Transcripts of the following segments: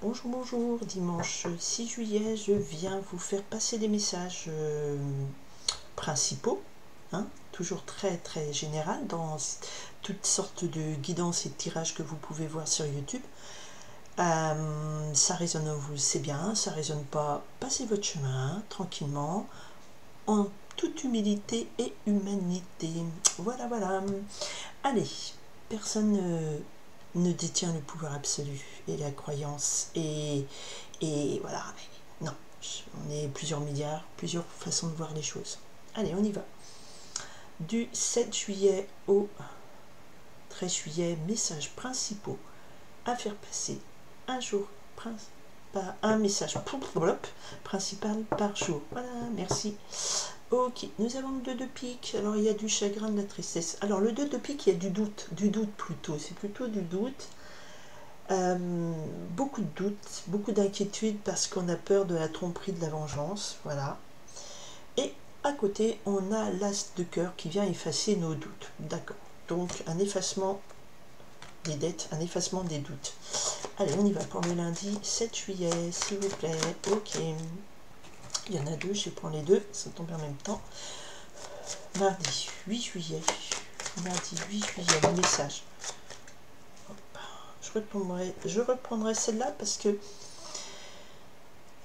Bonjour, bonjour, dimanche 6 juillet, je viens vous faire passer des messages principaux, hein, toujours très général, dans toutes sortes de guidances et de tirages que vous pouvez voir sur YouTube. Ça résonne en vous, c'est bien, ça résonne pas, passez votre chemin, tranquillement, en toute humilité et humanité. Voilà, voilà. Allez, personne ne détient le pouvoir absolu et la croyance et voilà, non, on est plusieurs milliards, plusieurs façons de voir les choses. Allez, on y va. Du 7 juillet au 13 juillet, messages principaux à faire passer un jour, un message principal par jour. Voilà, merci. Ok, nous avons le 2 de pique. Alors il y a du chagrin, de la tristesse. Alors le 2 de pique, il y a du doute plutôt. C'est plutôt du doute. Beaucoup de doutes, beaucoup d'inquiétudes parce qu'on a peur de la tromperie, de la vengeance. Voilà. Et à côté, on a l'as de cœur qui vient effacer nos doutes. D'accord. Donc un effacement des dettes, un effacement des doutes. Allez, on y va pour le lundi 7 juillet, s'il vous plaît. Ok. Il y en a deux, je prends les deux, ça tombe en même temps. Mardi 8 juillet. Mardi 8 juillet, le message. Je reprendrai celle-là parce que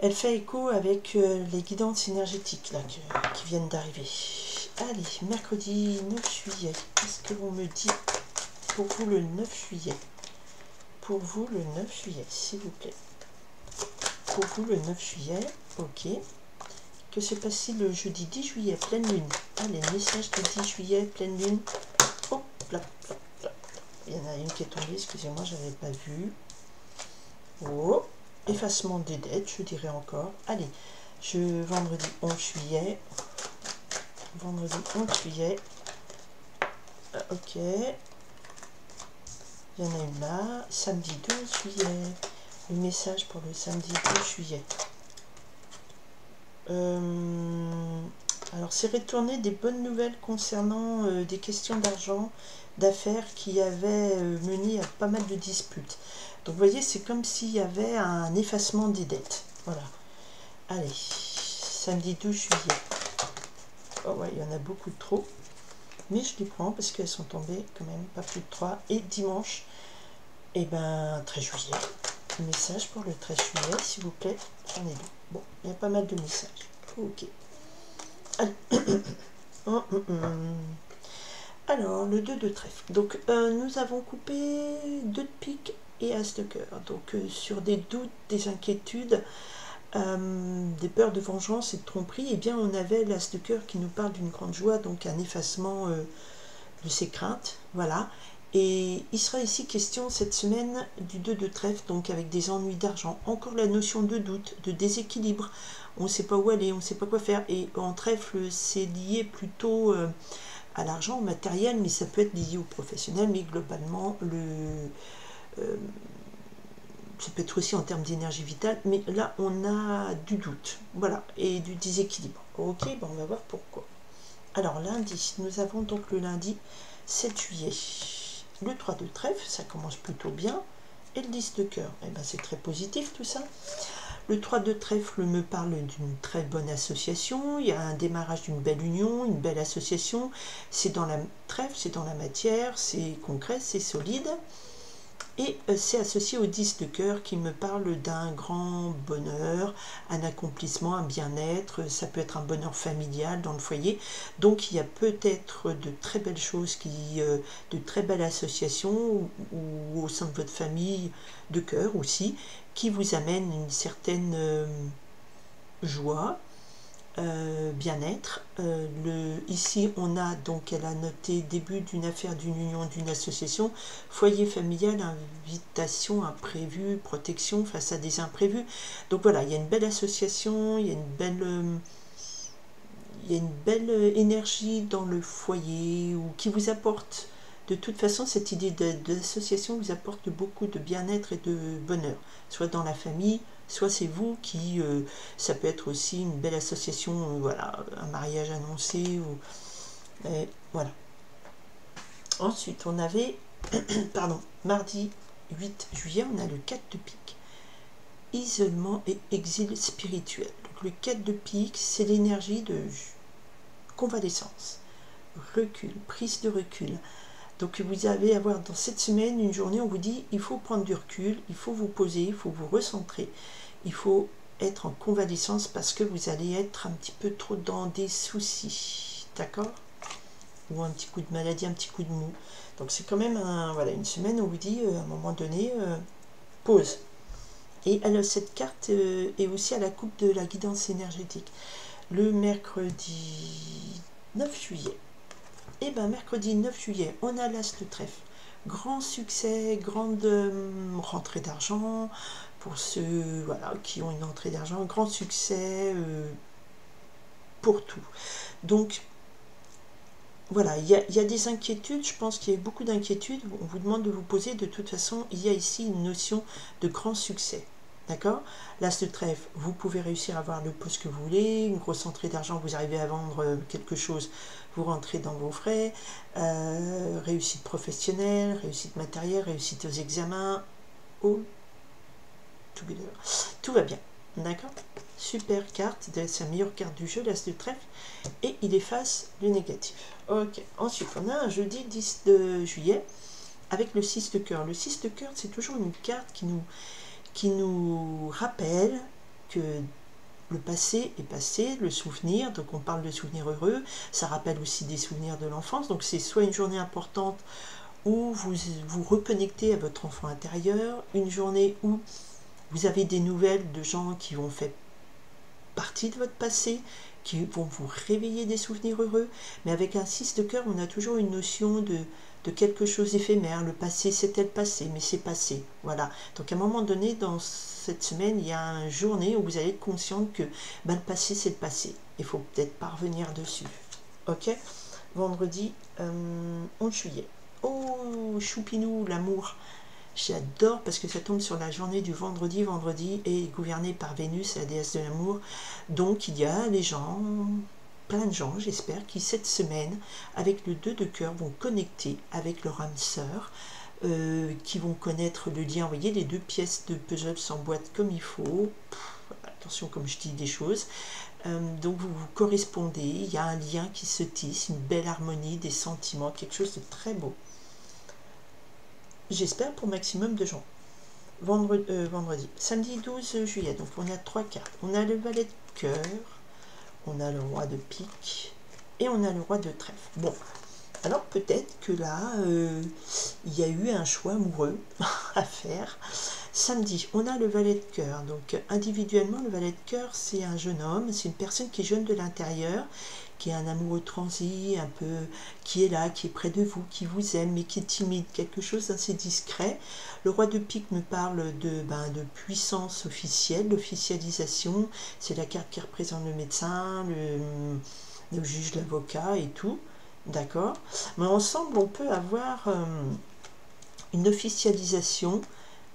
elle fait écho avec les guidances énergétiques là, qui viennent d'arriver. Allez, mercredi 9 juillet. Qu'est-ce que l'on me dit pour vous le 9 juillet? Pour vous le 9 juillet, s'il vous plaît. Pour vous le 9 juillet, ok. Que se passe-t-il le jeudi 10 juillet, pleine lune? Allez, message de 10 juillet, pleine lune. Hop là, là, là. Il y en a une qui est tombée, excusez-moi, je n'avais pas vu. Oh, effacement des dettes, je dirais encore. Allez, vendredi 11 juillet. Vendredi 11 juillet. Ok. Il y en a une là. Samedi 12 juillet. Le message pour le samedi 12 juillet. Alors, c'est retourné des bonnes nouvelles concernant des questions d'argent, d'affaires qui avaient mené à pas mal de disputes. Donc, vous voyez, c'est comme s'il y avait un effacement des dettes. Voilà. Allez, samedi 12 juillet. Oh ouais, il y en a beaucoup de trop. Mais je les prends parce qu'elles sont tombées quand même, pas plus de 3. Et dimanche, et ben 13 juillet. Message pour le 13 juillet, s'il vous plaît. J'en ai deux. Bon, il y a pas mal de messages. Ok. Allez. Alors, le 2 de trèfle. Donc, nous avons coupé 2 de pique et as de cœur. Donc, sur des doutes, des inquiétudes, des peurs de vengeance et de tromperie, eh bien, on avait l'as de cœur qui nous parle d'une grande joie, donc un effacement de ses craintes. Voilà. Et il sera ici question cette semaine du 2 de trèfle, donc avec des ennuis d'argent. Encore la notion de doute, de déséquilibre. On ne sait pas où aller, on ne sait pas quoi faire. Et en trèfle, c'est lié plutôt à l'argent, au matériel, mais ça peut être lié au professionnel. Mais globalement, ça peut être aussi en termes d'énergie vitale. Mais là, on a du doute, voilà, et du déséquilibre. Ok, ben on va voir pourquoi. Alors lundi, nous avons donc le lundi 7 juillet. Le 3 de trèfle, ça commence plutôt bien. Et le 10 de cœur, eh ben c'est très positif tout ça. Le 3 de trèfle me parle d'une très bonne association. Il y a un démarrage d'une belle union, une belle association. C'est dans la trèfle, c'est dans la matière, c'est concret, c'est solide. Et c'est associé au 10 de cœur qui me parle d'un grand bonheur, un accomplissement, un bien-être. Ça peut être un bonheur familial dans le foyer. Donc il y a peut-être de très belles choses, de très belles associations ou au sein de votre famille de cœur aussi, qui vous amènent une certaine joie, bien-être. Ici on a donc, elle a noté début d'une affaire, d'une union, d'une association, foyer familial, invitation, imprévu, protection face à des imprévus. Donc voilà, il y a une belle association, il y a une belle énergie dans le foyer, ou qui vous apporte, de toute façon cette idée d'association vous apporte beaucoup de bien-être et de bonheur, soit dans la famille, soit c'est vous qui, ça peut être aussi une belle association, voilà, un mariage annoncé, voilà. Ensuite, on avait, pardon, mardi 8 juillet, on a le 4 de pique. isolement et exil spirituel. Donc le 4 de pique, c'est l'énergie de convalescence, recul, prise de recul. Donc vous allez avoir dans cette semaine une journée, on vous dit il faut prendre du recul, il faut vous poser, il faut vous recentrer, il faut être en convalescence parce que vous allez être un petit peu trop dans des soucis, d'accord? Ou un petit coup de maladie, un petit coup de mou. Donc c'est quand même voilà, une semaine où on vous dit à un moment donné, pause. Et alors, cette carte est aussi à la coupe de la guidance énergétique. Le mercredi 9 juillet. Et bien mercredi 9 juillet, on a l'As de trèfle. Grand succès, grande rentrée d'argent pour ceux voilà, qui ont une entrée d'argent, grand succès pour tout. Donc voilà, il y a des inquiétudes, je pense qu'il y a beaucoup d'inquiétudes, on vous demande de vous poser, de toute façon, il y a ici une notion de grand succès. D'accord? L'As de trèfle, vous pouvez réussir à avoir le poste que vous voulez, une grosse entrée d'argent, vous arrivez à vendre quelque chose, vous rentrez dans vos frais, réussite professionnelle, réussite matérielle, réussite aux examens, tout va bien. D'accord? Super carte, c'est la meilleure carte du jeu, l'As de trèfle, et il efface le négatif. Ok, ensuite on a un jeudi 10 de juillet avec le 6 de cœur. Le 6 de cœur, c'est toujours une carte qui nous rappelle que le passé est passé, le souvenir, donc on parle de souvenirs heureux, ça rappelle aussi des souvenirs de l'enfance, donc c'est soit une journée importante où vous vous reconnectez à votre enfant intérieur, une journée où vous avez des nouvelles de gens qui vont faire partie de votre passé, qui vont vous réveiller des souvenirs heureux, mais avec un 6 de cœur, on a toujours une notion de quelque chose d'éphémère. Le passé, c'était le passé, mais c'est passé. Voilà. Donc à un moment donné, dans cette semaine, il y a une journée où vous allez être consciente que ben, le passé, c'est le passé. Il faut peut-être pas revenir dessus. Ok? Vendredi 11 juillet. Oh, choupinou, l'amour. J'adore parce que ça tombe sur la journée du vendredi. Vendredi est gouverné par Vénus, la déesse de l'amour. Donc il y a les gens, plein de gens, j'espère, qui cette semaine, avec le 2 de cœur, vont connecter avec leur âme sœur, qui vont connaître le lien. Vous voyez, les deux pièces de puzzle s'emboîtent comme il faut. Attention, comme je dis des choses. Donc vous vous correspondez, il y a un lien qui se tisse, une belle harmonie, des sentiments, quelque chose de très beau. J'espère pour maximum de gens. Vendredi. Samedi 12 juillet, donc on a 3 cartes. On a le valet de cœur, on a le roi de pique et on a le roi de trèfle. Bon, alors peut-être que là, il y a eu un choix amoureux à faire. Samedi, on a le valet de cœur. Donc individuellement, le valet de cœur, c'est un jeune homme, c'est une personne qui est jeune de l'intérieur, qui est un amoureux transi, un peu, qui est là, qui est près de vous, qui vous aime, mais qui est timide, quelque chose d'assez discret. Le roi de pique me parle de puissance officielle, l'officialisation, c'est la carte qui représente le médecin, le juge, l'avocat et tout, d'accord? Mais ensemble, on peut avoir une officialisation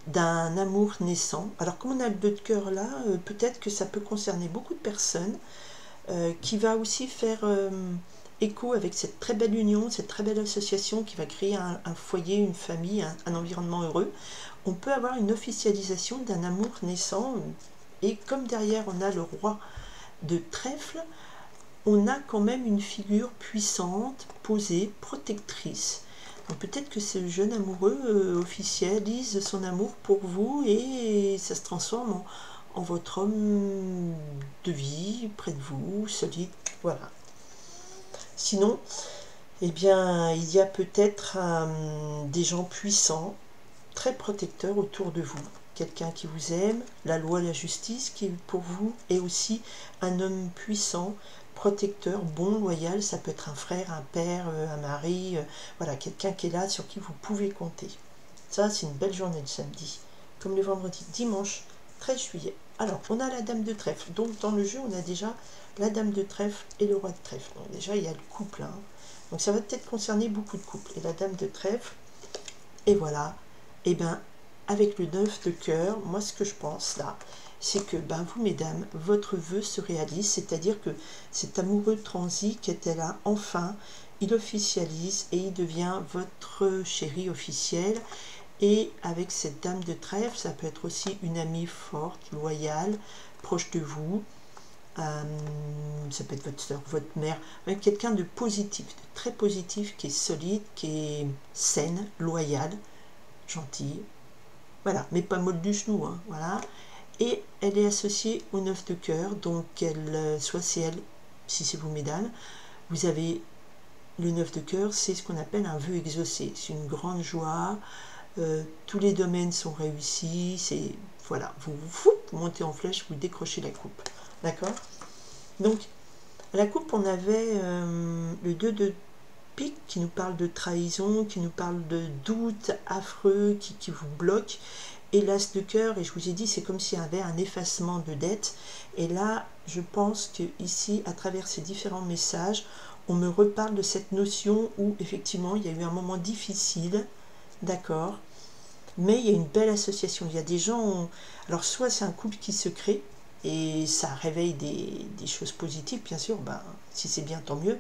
d'un amour naissant. Alors comme on a le 2 de cœur là, peut-être que ça peut concerner beaucoup de personnes, qui va aussi faire écho avec cette très belle union, cette très belle association qui va créer un foyer, une famille, un environnement heureux. On peut avoir une officialisation d'un amour naissant, et comme derrière on a le roi de trèfle, on a quand même une figure puissante, posée, protectrice. Donc peut-être que ce jeune amoureux officialise son amour pour vous et ça se transforme en votre homme de vie, près de vous, solide, voilà. Sinon, eh bien, il y a peut-être des gens puissants, très protecteurs autour de vous. Quelqu'un qui vous aime, la loi, la justice qui est pour vous, et aussi un homme puissant, protecteur, bon, loyal, ça peut être un frère, un père, un mari, voilà, quelqu'un qui est là, sur qui vous pouvez compter. Ça, c'est une belle journée le samedi, comme le vendredi. Dimanche, 13 juillet. Alors, on a la dame de trèfle. Donc, dans le jeu, on a déjà la dame de trèfle et le roi de trèfle. Donc, déjà, il y a le couple. Hein. Donc, ça va peut-être concerner beaucoup de couples. Et la dame de trèfle, et voilà. Et bien, avec le 9 de cœur, moi, ce que je pense là, c'est que vous, mesdames, votre vœu se réalise. C'est-à-dire que cet amoureux transi qui était là, enfin, il officialise et il devient votre chéri officiel. Et avec cette dame de trèfle, ça peut être aussi une amie forte, loyale, proche de vous. Ça peut être votre soeur, votre mère, quelqu'un de positif, de très positif, qui est solide, qui est saine, loyale, gentille. Voilà, mais pas molle du genou, hein, voilà. Et elle est associée au 9 de cœur, donc soit c'est elle, si c'est vous mesdames, vous avez le 9 de cœur, c'est ce qu'on appelle un vœu exaucé, c'est une grande joie, tous les domaines sont réussis, c'est, voilà, vous montez en flèche, vous décrochez la coupe, d'accord? Donc, à la coupe, on avait le 2 de pique qui nous parle de trahison, qui nous parle de doute affreux, qui vous bloque, et l'as de cœur, et je vous ai dit, c'est comme s'il y avait un effacement de dette. Et là, je pense que ici, à travers ces différents messages, on me reparle de cette notion où, effectivement, il y a eu un moment difficile, d'accord, mais il y a une belle association. Il y a des gens, alors soit c'est un couple qui se crée, et ça réveille des choses positives, bien sûr, ben, si c'est bien, tant mieux.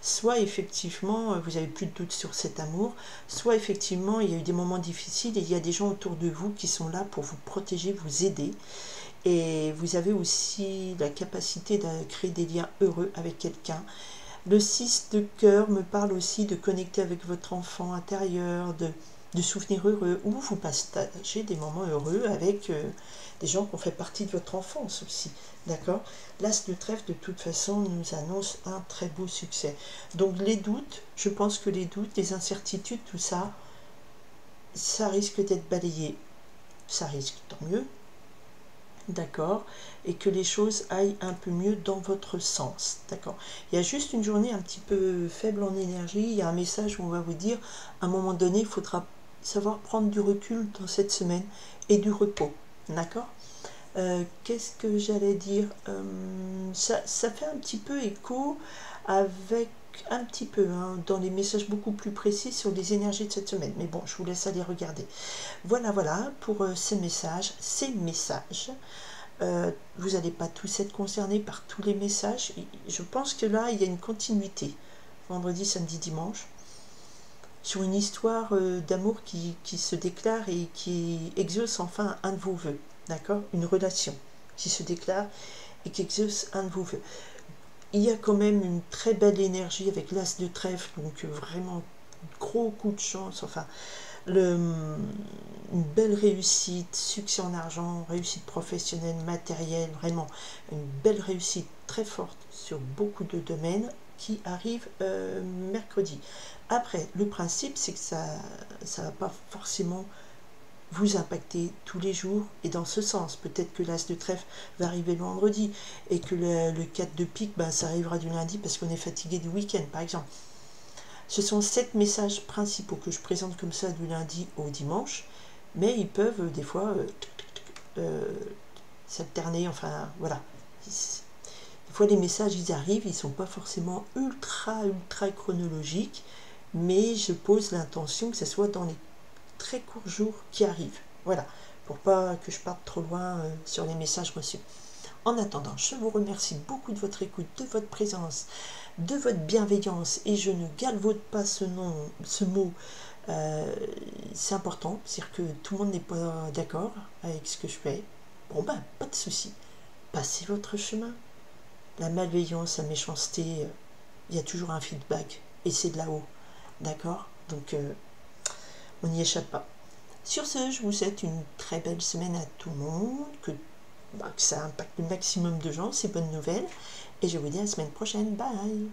Soit effectivement, vous n'avez plus de doute sur cet amour, soit effectivement, il y a eu des moments difficiles et il y a des gens autour de vous qui sont là pour vous protéger, vous aider. Et vous avez aussi la capacité de créer des liens heureux avec quelqu'un. Le 6 de cœur me parle aussi de connecter avec votre enfant intérieur, de souvenirs heureux, ou vous partagez des moments heureux avec des gens qui ont fait partie de votre enfance aussi, d'accord? L'as de trèfle, de toute façon, nous annonce un très beau succès. Donc les doutes, je pense que les doutes, les incertitudes, tout ça, ça risque d'être balayé. Ça risque, tant mieux, d'accord, et que les choses aillent un peu mieux dans votre sens, d'accord. Il y a juste une journée un petit peu faible en énergie, il y a un message où on va vous dire, à un moment donné, il faudra savoir prendre du recul dans cette semaine et du repos, d'accord. Qu'est-ce que j'allais dire, ça fait un petit peu écho avec un petit peu, hein, dans les messages beaucoup plus précis sur les énergies de cette semaine, mais bon, je vous laisse aller regarder. Voilà pour ces messages. Vous n'allez pas tous être concernés par tous les messages. Je pense que là, il y a une continuité, vendredi, samedi, dimanche, sur une histoire d'amour qui se déclare et qui exauce enfin un de vos vœux, d'accord? Une relation qui se déclare et qui exauce un de vos vœux. Il y a quand même une très belle énergie avec l'as de trèfle, donc vraiment gros coup de chance, enfin, une belle réussite, succès en argent, réussite professionnelle, matérielle, vraiment une belle réussite très forte sur beaucoup de domaines qui arrive mercredi. Après, le principe, c'est que ça ne va pas forcément vous impacter tous les jours, et dans ce sens, peut-être que l'as de trèfle va arriver le vendredi, et que le 4 de pique, ben, ça arrivera du lundi parce qu'on est fatigué du week-end, par exemple. Ce sont 7 messages principaux que je présente comme ça du lundi au dimanche, mais ils peuvent des fois s'alterner, enfin voilà. Des fois les messages ils arrivent, ils ne sont pas forcément ultra chronologiques, mais je pose l'intention que ce soit dans les très courts jours qui arrivent. Voilà, pour pas que je parte trop loin sur les messages reçus. En attendant, je vous remercie beaucoup de votre écoute, de votre présence, de votre bienveillance, et je ne galvaude pas ce mot, c'est important, c'est-à-dire que tout le monde n'est pas d'accord avec ce que je fais. Bon ben, pas de souci, passez votre chemin. La malveillance, la méchanceté, il y a toujours un feedback, et c'est de là-haut, d'accord? Donc, on n'y échappe pas. Sur ce, je vous souhaite une très belle semaine à tout le monde, que ça impacte le maximum de gens, c'est bonne nouvelle, et je vous dis à la semaine prochaine, bye.